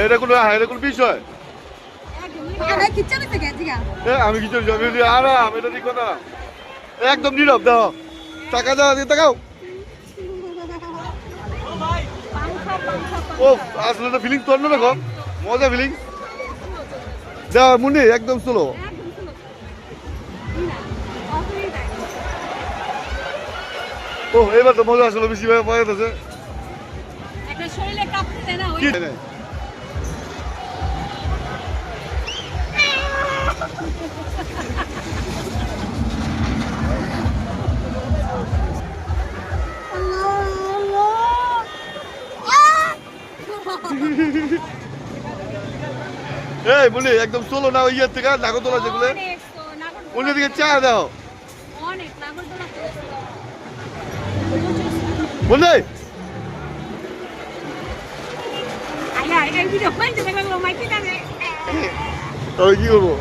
এটা কোনো বিষয় আমি কিছু আরাম এটা ঠিক কথা একদম নীরব দাও টাকা দাও তাকাও ও আসলে তো ফিলিংস তোর না দেখো মজা ফিলিংস দাও মুন্নি একদম স্লো ও এবার তো মজা আসলে বেশি পাওয়া যাচ্ছে এই বলি একদম চলো না ইয়ের থেকে নাগরদোলা যেগুলো অন্য দিকে চা দাও বললে কি করবো